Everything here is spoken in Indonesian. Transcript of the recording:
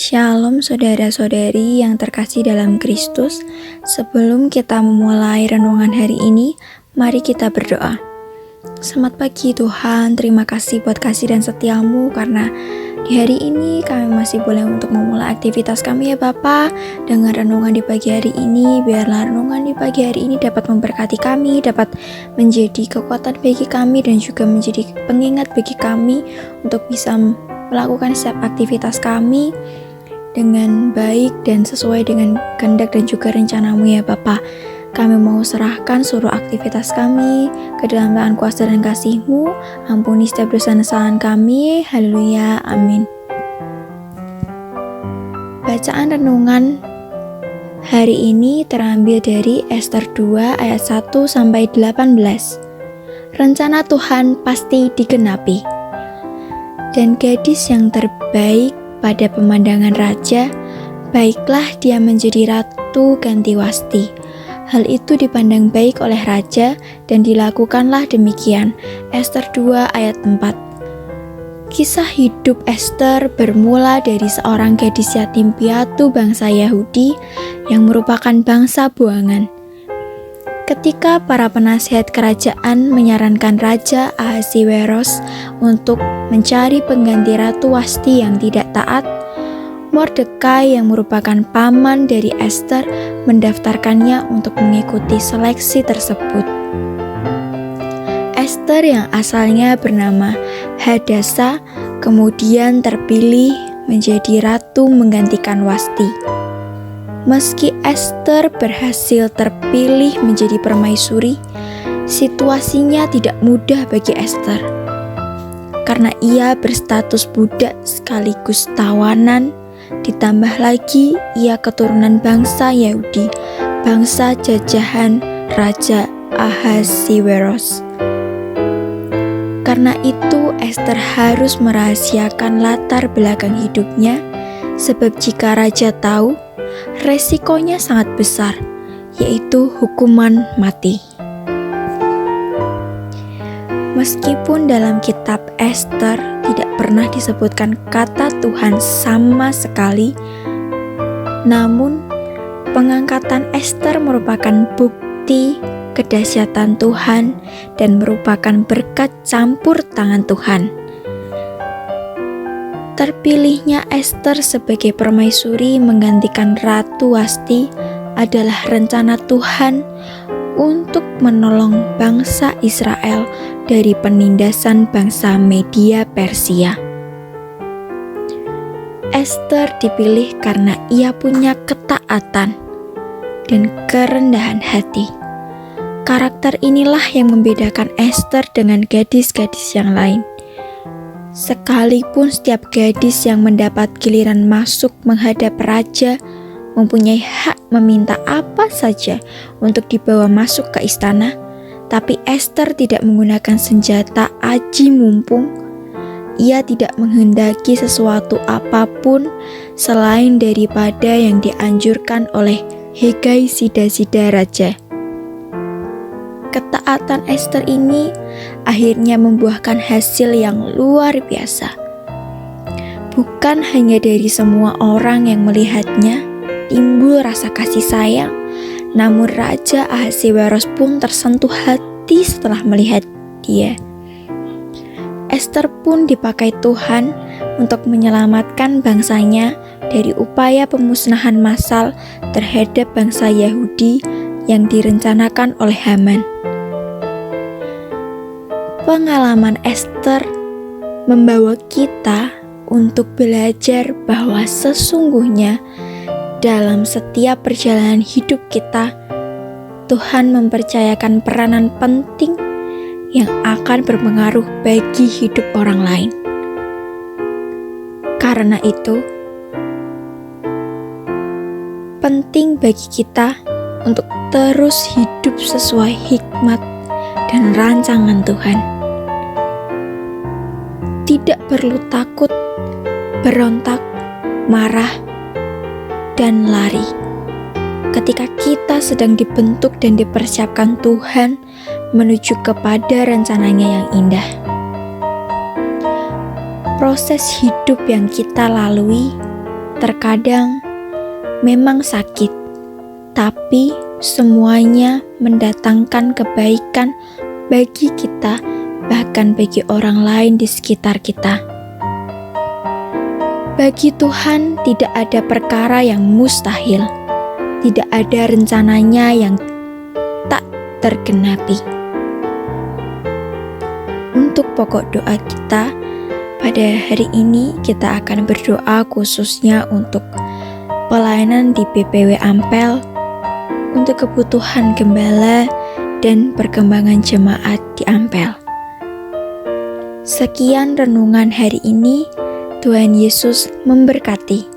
Shalom saudara-saudari yang terkasih dalam Kristus. Sebelum kita memulai renungan hari ini, mari kita berdoa. Selamat pagi Tuhan, terima kasih buat kasih dan setiamu karena di hari ini kami masih boleh untuk memulai aktivitas kami ya Bapa. Dengan renungan di pagi hari ini, biarlah renungan di pagi hari ini dapat memberkati kami, dapat menjadi kekuatan bagi kami dan juga menjadi pengingat bagi kami untuk bisa melakukan setiap aktivitas kami dengan baik dan sesuai dengan kehendak dan juga rencanamu ya Bapa. Kami mau serahkan seluruh aktivitas kami ke dalam tangan kuasa dan kasih-Mu. Ampuni setiap dosa dan kesalahan kami. Haleluya, amin. Bacaan renungan hari ini terambil dari Ester 2 ayat 1-18. Rencana Tuhan pasti digenapi. Dan gadis yang terbaik pada pemandangan raja, baiklah dia menjadi ratu ganti Wasti. Hal itu dipandang baik oleh raja dan dilakukanlah demikian. Ester 2 ayat 4. Kisah hidup Ester bermula dari seorang gadis yatim piatu bangsa Yahudi yang merupakan bangsa buangan. Ketika para penasihat kerajaan menyarankan Raja Ahasiweros untuk mencari pengganti Ratu Wasti yang tidak taat, Mordekai yang merupakan paman dari Ester mendaftarkannya untuk mengikuti seleksi tersebut. Ester yang asalnya bernama Hadasa kemudian terpilih menjadi ratu menggantikan Wasti. Meski Ester berhasil terpilih menjadi permaisuri, situasinya tidak mudah bagi Ester. Karena ia berstatus budak sekaligus tawanan, ditambah lagi ia keturunan bangsa Yahudi, bangsa jajahan Raja Ahasiweros. Karena itu Ester harus merahasiakan latar belakang hidupnya, sebab jika raja tahu, resikonya sangat besar, yaitu hukuman mati. Meskipun dalam kitab Ester tidak pernah disebutkan kata Tuhan sama sekali, namun pengangkatan Ester merupakan bukti kedahsyatan Tuhan dan merupakan berkat campur tangan Tuhan. Terpilihnya Ester sebagai permaisuri menggantikan Ratu Wasti adalah rencana Tuhan untuk menolong bangsa Israel dari penindasan bangsa Media Persia. Ester dipilih karena ia punya ketaatan dan kerendahan hati. Karakter inilah yang membedakan Ester dengan gadis-gadis yang lain. Sekalipun setiap gadis yang mendapat giliran masuk menghadap raja mempunyai hak meminta apa saja untuk dibawa masuk ke istana, tapi Ester tidak menggunakan senjata aji mumpung. Ia tidak menghendaki sesuatu apapun selain daripada yang dianjurkan oleh Hegai sida-sida raja. Ketaatan Ester ini akhirnya membuahkan hasil yang luar biasa. Bukan hanya dari semua orang yang melihatnya timbul rasa kasih sayang, namun Raja Ahasiweros pun tersentuh hati setelah melihat dia. Ester pun dipakai Tuhan untuk menyelamatkan bangsanya dari upaya pemusnahan massal terhadap bangsa Yahudi yang direncanakan oleh Haman. Pengalaman Ester membawa kita untuk belajar bahwa sesungguhnya dalam setiap perjalanan hidup kita, Tuhan mempercayakan peranan penting yang akan berpengaruh bagi hidup orang lain. Karena itu, penting bagi kita untuk terus hidup sesuai hikmat dan rancangan Tuhan. Tidak perlu takut, berontak, marah, dan lari. Ketika kita sedang dibentuk dan dipersiapkan Tuhan menuju kepada rencananya yang indah. Proses hidup yang kita lalui terkadang memang sakit, tapi semuanya mendatangkan kebaikan bagi kita, bahkan bagi orang lain di sekitar kita. Bagi Tuhan tidak ada perkara yang mustahil, tidak ada rencananya yang tak tergenapi. Untuk pokok doa kita pada hari ini, kita akan berdoa khususnya untuk pelayanan di PPW Ampel, untuk kebutuhan gembala dan perkembangan jemaat di Ampel. Sekian renungan hari ini. Tuhan Yesus memberkati.